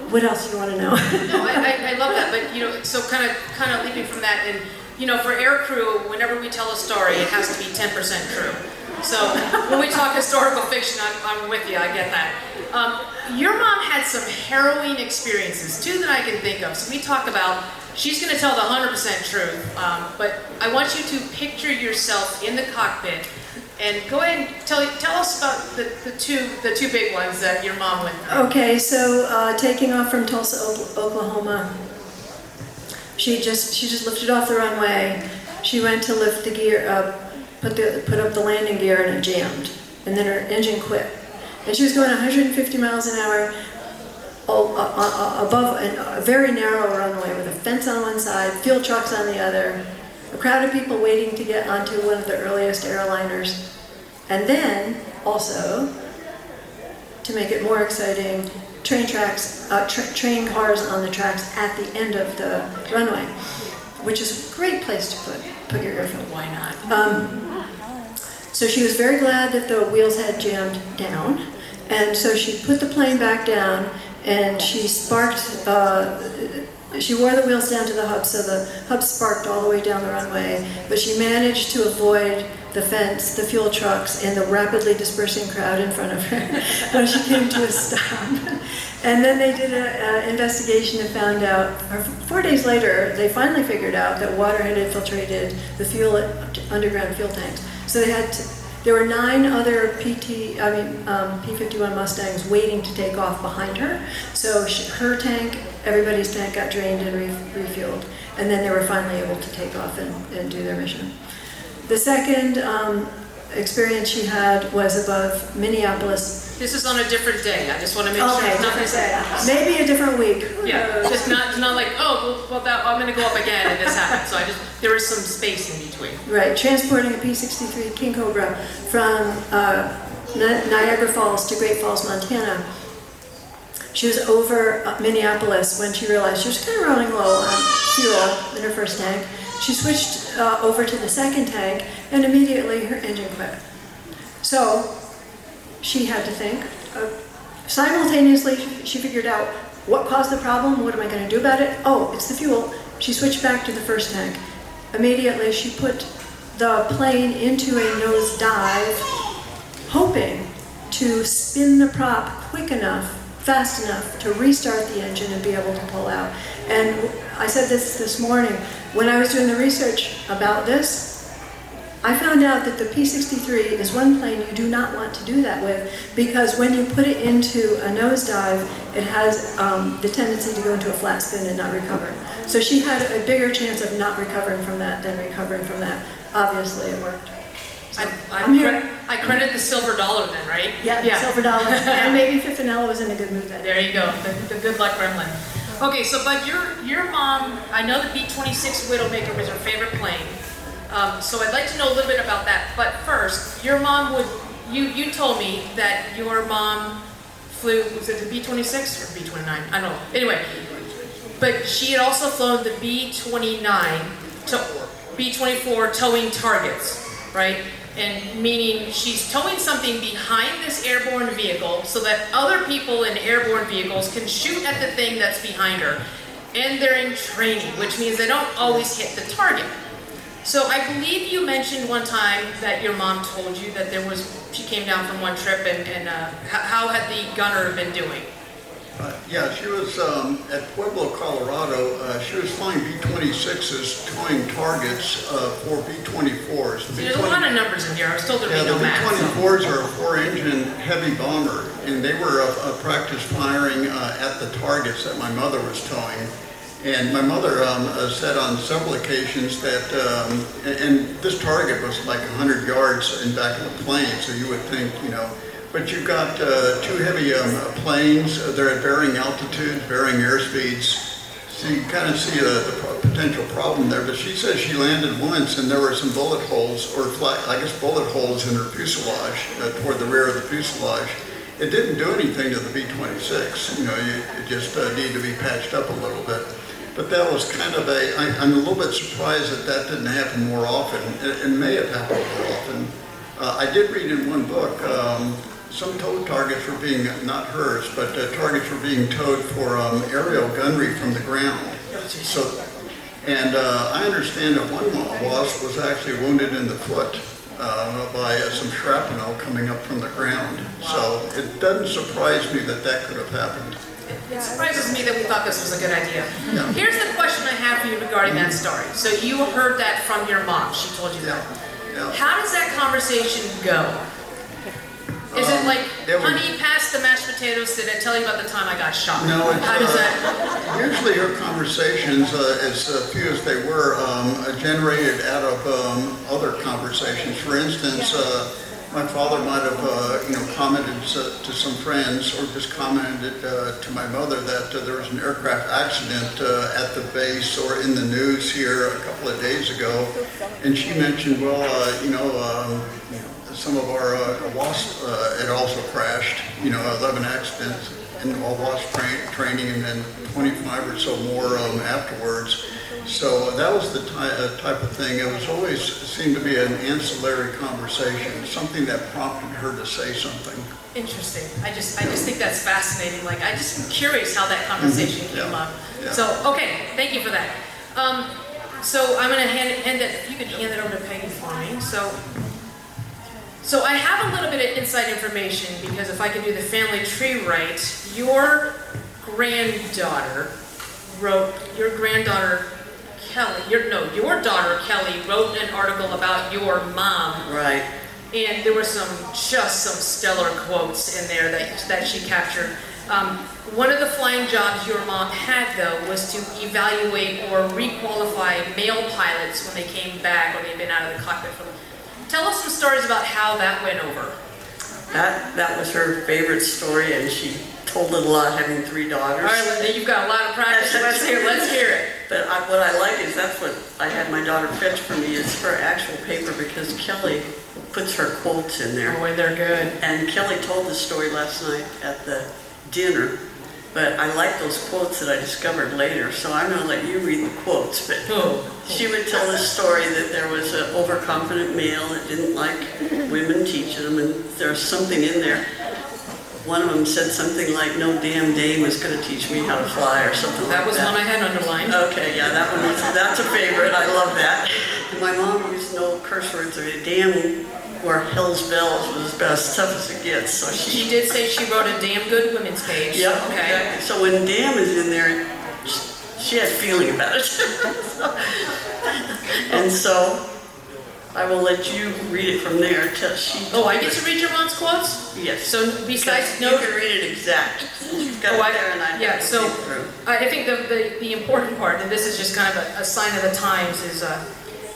What else do you want to know? No, I love that, but so kind of leaping from that, and for air crew, whenever we tell a story, it has to be 10% true. So when we talk historical fiction, I'm with you. I get that. Your mom had some harrowing experiences, 2 that I can think of. So we talk about. She's going to tell the 100% truth, but I want you to picture yourself in the cockpit and go ahead and tell us about the two big ones that your mom went through. Okay, so taking off from Tulsa, Oklahoma, she just lifted off the runway. She went to lift the gear up, put up the landing gear, and it jammed, and then her engine quit. And she was going 150 miles an hour. Above a very narrow runway with a fence on one side, fuel trucks on the other, a crowd of people waiting to get onto one of the earliest airliners. And then, also, to make it more exciting, train cars on the tracks at the end of the runway, which is a great place to put your earphone. Why not? So she was very glad that the wheels had jammed down, and so she put the plane back down. And she sparked, she wore the wheels down to the hub, so the hub sparked all the way down the runway, but she managed to avoid the fence, the fuel trucks, and the rapidly dispersing crowd in front of her when she came to a stop. And then they did an investigation and found out, 4 days later, they finally figured out that water had infiltrated the underground fuel tanks. So there were 9 other P-51 Mustangs waiting to take off behind her. So her tank, everybody's tank got drained and refueled. And then they were finally able to take off and do their mission. The second experience she had was above Minneapolis. This is on a different day. I just want to make sure Okay, it's not different day. Maybe a different week. Yeah, just not like, oh, well I'm going to go up again and this happened. So there was some space in between. Right, transporting a P-63 King Cobra from Niagara Falls to Great Falls, Montana. She was over Minneapolis when she realized she was kind of running low on fuel in her first tank. She switched over to the second tank, and immediately her engine quit. So she had to think. Simultaneously, she figured out what caused the problem, what am I going to do about it? Oh, it's the fuel. She switched back to the first tank. Immediately, she put the plane into a nose dive, hoping to spin the prop quick enough, fast enough to restart the engine and be able to pull out. And I said this morning, when I was doing the research about this, I found out that the P-63 is one plane you do not want to do that with, because when you put it into a nosedive, it has the tendency to go into a flat spin and not recover. So she had a bigger chance of not recovering from that than recovering from that. Obviously, it worked. So I credit the silver dollar then, right? Yeah, silver dollar. And maybe Fifinella was in a good mood that day. There you go, the good luck gremlin. Okay, so but your mom, I know the B-26 Widowmaker was her favorite plane. So I'd like to know a little bit about that. But first, your mom you told me that your mom flew, was it the B-26 or B-29? I don't know. Anyway, but she had also flown the B-29 to B-24 towing targets, right? And meaning she's towing something behind this airborne vehicle so that other people in airborne vehicles can shoot at the thing that's behind her. and they're in training, which means they don't always hit the target. So I believe you mentioned one time that your mom told you that she came down from one trip, and how had the gunner been doing? Yeah, she was at Pueblo, Colorado. She was flying B-26s, towing targets for B-24s. See, there's a lot of numbers in here. I was told there'd be no math. The B-24s are a 4-engine heavy bomber, and they were practice firing at the targets that my mother was towing. And my mother said on several occasions that, and this target was like 100 yards in back of the plane, so you would think, but you've got two heavy planes. They're at varying altitudes, varying airspeeds. So you kind of see the potential problem there. But she says she landed once and there were some bullet holes, or bullet holes in her fuselage, toward the rear of the fuselage. It didn't do anything to the B-26. It just needed to be patched up a little bit. But that was kind of I'm a little bit surprised that didn't happen more often. It may have happened more often. I did read in one book, some tow targets were being, not hers, but targets were being towed for aerial gunnery from the ground. And I understand that one WASP was actually wounded in the foot by some shrapnel coming up from the ground. So it doesn't surprise me that could have happened. It surprises me that we thought this was a good idea. Yeah. Here's the question I have for you regarding that story. So you heard that from your mom. She told you that. Yeah. How does that conversation go? Is it like, honey, pass the mashed potatoes, did I tell you about the time I got shot? No, how does that? Usually her conversations, as few as they were, generated out of other conversations. For instance, my father might have commented to some friends, or just commented to my mother that there was an aircraft accident at the base or in the news here a couple of days ago. And she mentioned, well, some of our WASP had also crashed, 11 accidents in all WASP training, and then 25 or so more afterwards. So that was the type of thing. It was always seemed to be an ancillary conversation, something that prompted her to say something. Interesting. I just think that's fascinating. Like, I just am curious how that conversation came up. Yeah. So, okay, thank you for that. So I'm going to hand it, if you could hand it over to Peggy for me. So I have a little bit of inside information, because if I can do the family tree right, your daughter daughter Kelly wrote an article about your mom. Right. And there were some stellar quotes in there that she captured. One of the flying jobs your mom had, though, was to evaluate or requalify male pilots when they came back or they'd been out of the cockpit for them. Tell us some stories about how that went over. That was her favorite story, and she told it a lot, having 3 daughters. All right, Linda, you've got a lot of practice. Let's hear it. But what I like is that's what I had my daughter fetch for me, is her actual paper, because Kelly puts her quotes in there. Oh, they're good. And Kelly told the story last night at the dinner, but I like those quotes that I discovered later, so I'm going to let you read the quotes. But she would tell this story that there was an overconfident male that didn't like women teaching him, and there's something in there. One of them said something like, "No damn dame is going to teach me how to fly," or something like that. That was one I had underlined. Okay, yeah, that's a favorite. I love that. And my mom used no curse words, or damn, or hell's bells was about as tough as it gets. So she did say she wrote a damn good women's page. Yeah, okay. So when damn is in there, she had feeling about it. And so I will let you read it from there until she... Oh, I get to read your mom's quotes? Yes. So besides... You can read it exact. You've got it there, and I yeah, so I think the important part, and this is just kind of a sign of the times, is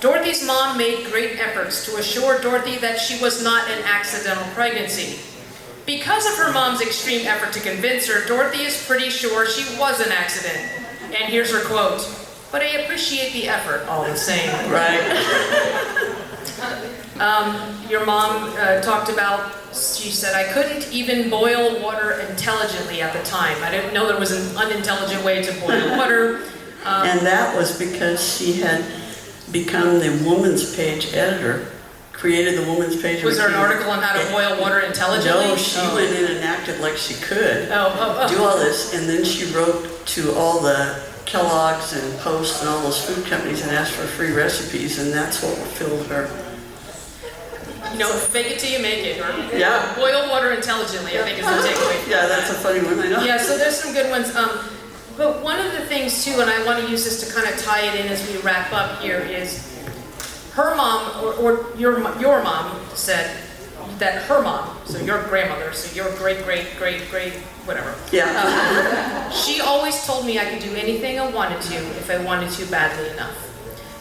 Dorothy's mom made great efforts to assure Dorothy that she was not an accidental pregnancy. Because of her mom's extreme effort to convince her, Dorothy is pretty sure she was an accident. And here's her quote, "But I appreciate the effort all the same." Right. Your mom talked about, she said, "I couldn't even boil water intelligently at the time. I didn't know there was an unintelligent way to boil water." And that was because she had become the woman's page editor, created the woman's page. Was there an article on how to boil water intelligently? No, she went in and acted like she could Oh. do all this, and then she wrote to all the Kellogg's and Post and all those food companies and asked for free recipes, and that's what filled her. You know, fake it till you make it, or Yeah. boil water intelligently, I think is the takeaway. Yeah, that's a funny one, I know. Yeah, so there's some good ones. But one of the things too, and I want to use this to kind of tie it in as we wrap up here, is her mom, or your mom said that her mom, so your grandmother, so your great, whatever. Yeah. She always told me I could do anything I wanted to if I wanted to badly enough.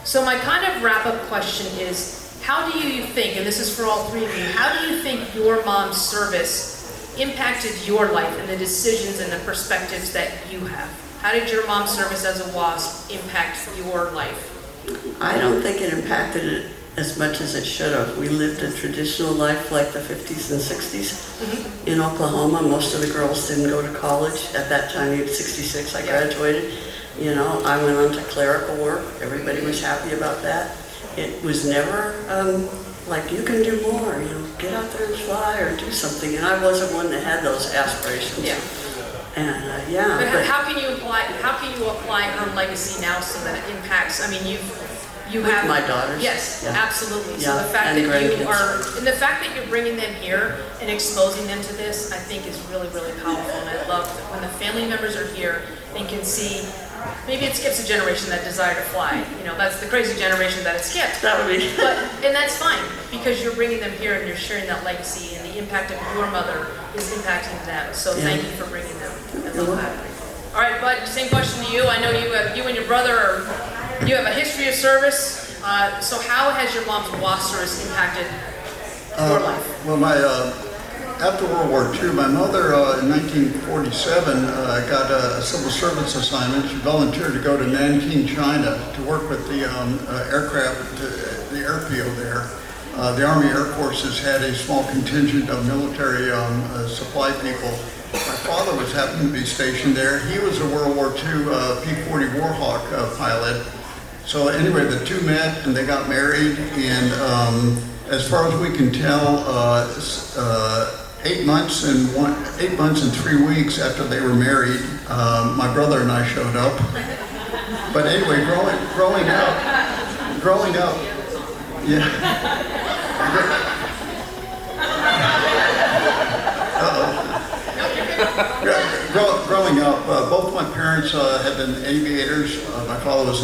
So my kind of wrap-up question is, how do you think, and this is for all three of you, how do you think your mom's service impacted your life and the decisions and the perspectives that you have? How did your mom's service as a WASP impact your life? I don't think it impacted it as much as it should have. We lived a traditional life like the 50s and 60s in Oklahoma. Most of the girls didn't go to college. At that time, in 66, I graduated. You know, I went on to clerical work. Everybody was happy about that. It was never like, you can do more, you know, get out there and fly or do something. And I wasn't one that had those aspirations. Yeah. And But how can you apply her legacy now so that it impacts? I mean, you have my daughters. Yes, Yeah. absolutely. So Yeah, the fact and that you grandkids. are, and the fact that you're bringing them here and exposing them to this, I think is really, really powerful. And I love that when the family members are here and can see, maybe it skips a generation, that desire to fly. You know, that's the crazy generation that it skipped. That would be. And that's fine, because you're bringing them here and you're sharing that legacy, and the impact of your mother is impacting them. So thank you for bringing them. I love that. All right, Bud, same question to you. I know you and your brother you have a history of service. So how has your mom's WASP service impacted your life? Well, after World War II, my mother in 1947 got a civil service assignment. She volunteered to go to Nanking, China to work with the aircraft, the airfield there. The Army Air Forces had a small contingent of military supply people. My father was happened to be stationed there. He was a World War II P-40 Warhawk pilot. So anyway, the two met and they got married, and as far as we can tell, 8 months and 3 weeks after they were married, my brother and I showed up. But anyway, growing up, yeah. Growing up, both my parents had been aviators. My father was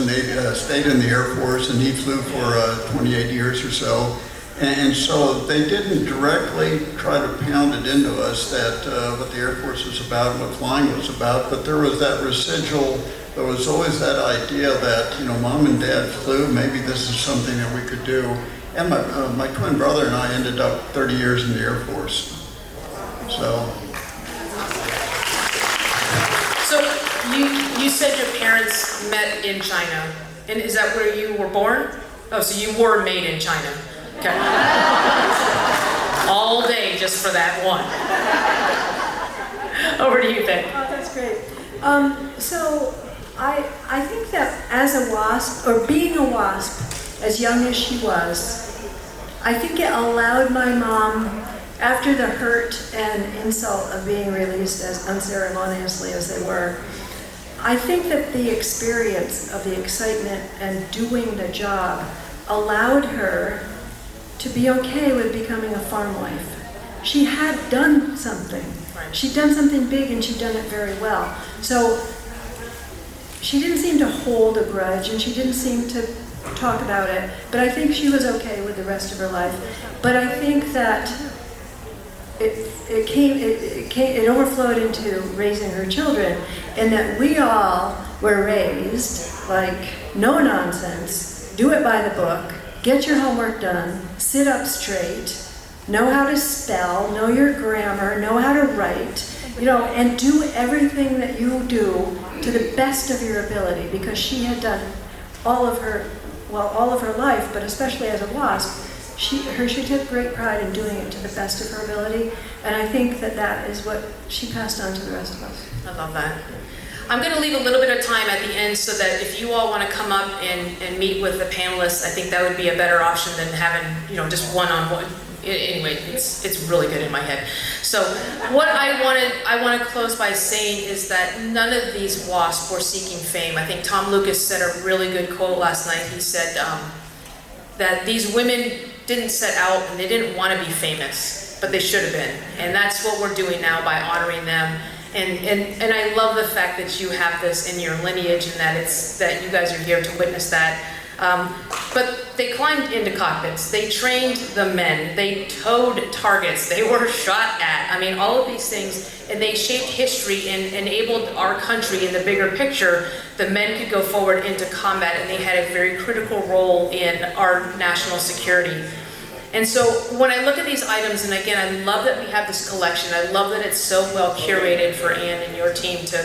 stayed in the Air Force, and he flew for 28 years or so. And so they didn't directly try to pound it into us that what the Air Force was about and what flying was about, but there was that residual, there was always that idea that, you know, Mom and Dad flew, maybe this is something that we could do. And my twin brother and I ended up 30 years in the Air Force. So you said your parents met in China, and is that where you were born? Oh, so you were made in China. Okay. All day just for that one. Over to you, Faye. Oh, that's great. So I think that as a WASP, or being a WASP, as young as she was, I think it allowed my mom, after the hurt and insult of being released as unceremoniously as they were, I think that the experience of the excitement and doing the job allowed her to be okay with becoming a farm wife. She had done something. Right. She'd done something big and she'd done it very well. So she didn't seem to hold a grudge and she didn't seem to talk about it, but I think she was okay with the rest of her life. But I think that it overflowed into raising her children, and that we all were raised like no nonsense, do it by the book, get your homework done, sit up straight, know how to spell, know your grammar, know how to write, you know, and do everything that you do to the best of your ability, because she had done all of her life, but especially as a WASP, she took great pride in doing it to the best of her ability, and I think that is what she passed on to the rest of us. I love that. I'm going to leave a little bit of time at the end so that if you all want to come up and meet with the panelists, I think that would be a better option than having, you know, just one-on-one Anyway, it's really good in my head. So what I want to close by saying is that none of these WASP were seeking fame. I think Tom Lucas said a really good quote last night. He said that these women didn't set out and they didn't want to be famous, but they should have been. And that's what we're doing now by honoring them. And I love the fact that you have this in your lineage and that you guys are here to witness that. But they climbed into cockpits, they trained the men, they towed targets, they were shot at. I mean, all of these things, and they shaped history and enabled our country in the bigger picture. The men could go forward into combat, and they had a very critical role in our national security. And so when I look at these items, and again, I love that we have this collection. I love that it's so well curated for Ann and your team to,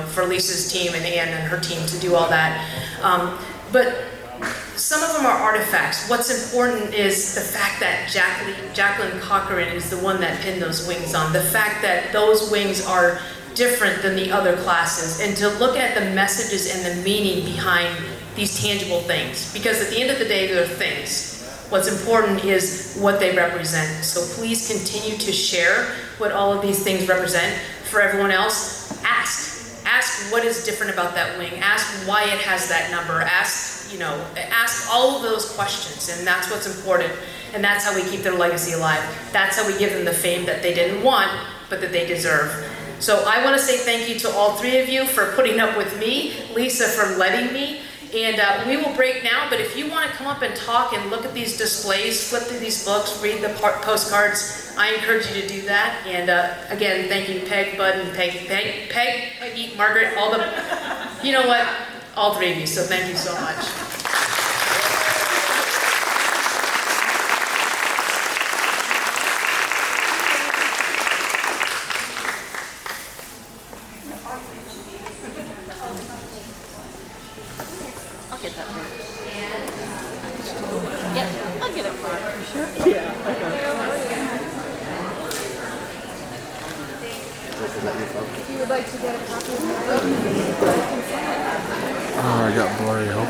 for Lisa's team and Ann and her team to do all that. But some of them are artifacts. What's important is the fact that Jacqueline Cochran is the one that pinned those wings on. The fact that those wings are different than the other classes, and to look at the messages and the meaning behind these tangible things. Because at the end of the day, they're things. What's important is what they represent. So please continue to share what all of these things represent. For everyone else, ask what is different about that wing. Ask why it has that number. Ask all of those questions, and that's what's important. And that's how we keep their legacy alive. That's how we give them the fame that they didn't want, but that they deserve. So I want to say thank you to all three of you for putting up with me, Lisa for letting me, and we will break now, but if you want to come up and talk and look at these displays, flip through these books, read the postcards, I encourage you to do that. And again, thank you, Peg, Bud, and Peggy, Margaret, all three of you, so thank you so much. Oh, I got blurry. Hopefully.